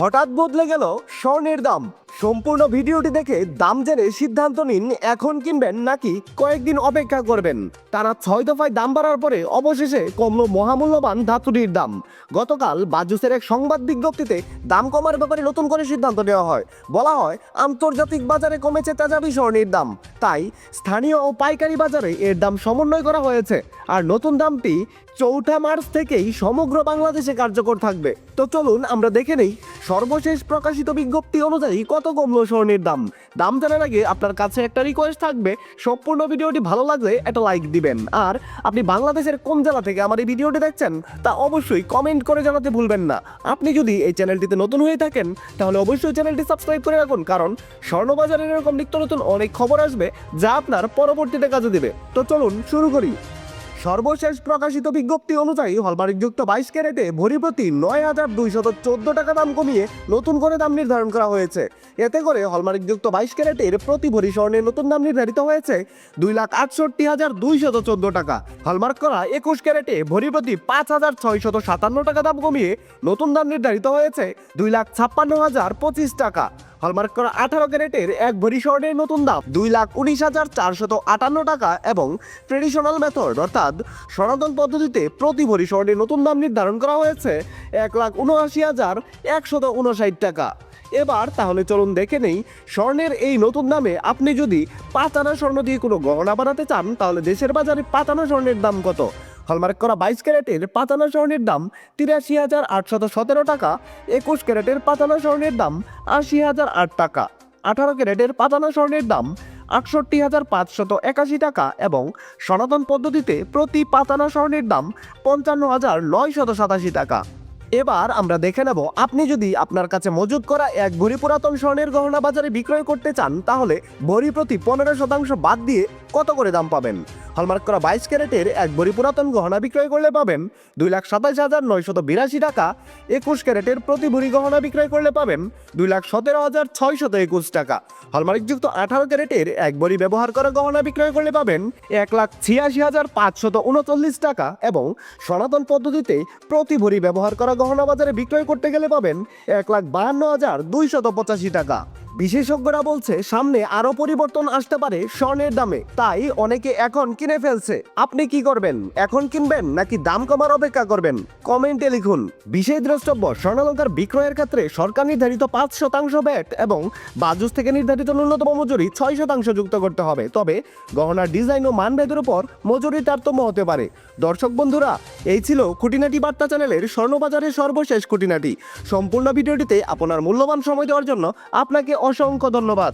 হঠাৎ বদলে গেল স্বর্ণের দাম। সম্পূর্ণ ভিডিওটি দেখে দাম জেনে সিদ্ধান্ত নিন এখন কিনবেন নাকি কয়েকদিন অপেক্ষা করবেন। টানা 6 দফায় দাম বাড়ার পরে অবশেষে কমলো মহামূল্যবান ধাতুটির দাম। গতকাল বাজুসের এক সংবাদ বিজ্ঞপ্তিতে দাম কমার ব্যাপারে নতুন করে সিদ্ধান্ত নেওয়া হয়। বলা হয় আন্তর্জাতিক বাজারে কমেছে তেজাবি স্বর্ণের দাম, তাই স্থানীয় ও পাইকারি বাজারে এর দাম সমন্বয় করা হয়েছে। আর নতুন দামটি 4 মার্চ থেকেই সমগ্র বাংলাদেশে কার্যকর থাকবে। তো চলুন আমরা দেখে নেই সর্বশেষ প্রকাশিত বিজ্ঞপ্তি অনুযায়ী কত কমলো স্বর্ণের দাম। দাম জানার আগে আপনার কাছে একটা রিকোয়েস্ট থাকবে, সম্পূর্ণ ভিডিওটি ভালো লাগলে একটা লাইক দিবেন। আর আপনি বাংলাদেশের কোন জেলা থেকে আমার এই ভিডিওটি দেখছেন তা অবশ্যই কমেন্ট করে জানাতে ভুলবেন না। আপনি যদি এই চ্যানেলটিতে নতুন হয়ে থাকেন তাহলে অবশ্যই চ্যানেলটি সাবস্ক্রাইব করে রাখুন, কারণ স্বর্ণবাজারের এরকম নিত্য নতুন অনেক খবর আসবে যা আপনার পরবর্তীতে কাজে দিবে। তো চলুন শুরু করি। সর্বশেষ প্রকাশিত বিজ্ঞপ্তি অনুযায়ী হলমার্কযুক্ত 22 ক্যারেটে ভরি প্রতি 9,214 টাকা দাম কমিয়ে নতুন করে দাম নির্ধারণ করা হয়েছে। এতে করে হলমার্কযুক্ত 22 ক্যারেটের প্রতি ভরি স্বর্ণের নতুন দাম নির্ধারিত হয়েছে 2,68,214 টাকা। হলমার্ক করা 21 ক্যারেটে ভরি প্রতি 5,657 টাকা দাম কমিয়ে নতুন দাম নির্ধারিত হয়েছে 2,56,025 টাকা। হলমার্ক করা 18 ক্যারেটের এক ভরি স্বর্ণের নতুন দাম 2,19,458 টাকা এবং ট্রেডিশনাল মেথড অর্থাৎ সনাতন পদ্ধতিতে প্রতি ভরি স্বর্ণের নতুন দাম নির্ধারণ করা হয়েছে 1,79,159 টাকা। এবার তাহলে চলুন দেখে নেই স্বর্ণের এই নতুন দামে আপনি যদি 5 আনা স্বর্ণ দিয়ে কোনো গহনা বানাতে চান তাহলে দেশের বাজারে 5 আনা স্বর্ণের দাম কত। হলমার্ক করা 22 ক্যারেটের 5 আনা স্বর্ণের দাম 83,817 টাকা, 21 ক্যারেটের 5 আনা স্বর্ণের দাম 80,008 টাকা, 18 ক্যারেটের 5 আনা স্বর্ণের দাম 68,581 টাকা এবং সনাতন পদ্ধতিতে প্রতি 5 আনা স্বর্ণের দাম 55,987 টাকা। এবার আমরা দেখে নেব আপনি যদি আপনার কাছে মজুত করা এক ভরি পুরাতন স্বর্ণের গহনা বাজারে বিক্রয় করতে চান তাহলে ভরি প্রতি 15% বাদ দিয়ে কত করে দাম পাবেন। হলমার্ক করা 22 ক্যারেটের এক ভরি পুরাতন গহনা বিক্রয় করলে পাবেন 2,27,982 টাকা, 21 ক্যারেটের প্রতি ভরি গহনা বিক্রয় করলে পাবেন 2,17,621 টাকা। হলমার্কযুক্ত 18 ক্যারেটের এক ভরি ব্যবহার করা গহনা বিক্রয় করলে পাবেন 1,86,539 টাকা এবং সনাতন পদ্ধতিতে প্রতি ভরি ব্যবহার করা গহনা বাজারে বিক্রয় করতে গেলে পাবেন 1,52,285 টাকা। বিশেষজ্ঞরা বলছে সামনে আরো পরিবর্তন আসতে পারে স্বর্ণের দামে, তাই অনেকে এখন কিনে ফেলছে। আপনি কি করবেন? এখন কিনবেন নাকি দাম কমার অপেক্ষা করবেন? কমেন্টে লিখুন। বিশেষ দ্রষ্টব্য, স্বর্ণালংকার বিক্রয়ের ক্ষেত্রে সরকার নির্ধারিত 5% ভ্যাট এবং বাজুস থেকে নির্ধারিত ন্যূনতম মজুরি 6% যুক্ত করতে হবে। তবে গহনার ডিজাইন ও মানভেদের উপর মজুরি তারতম্য হতে পারে। দর্শক বন্ধুরা, এই ছিল খুঁটিনাটি বার্তা চ্যানেলের স্বর্ণবাজারের সর্বশেষ খুঁটিনাটি। সম্পূর্ণ ভিডিওটিতে আপনার মূল্যবান সময় দেওয়ার জন্য আপনাকে অসংখ্য ধন্যবাদ।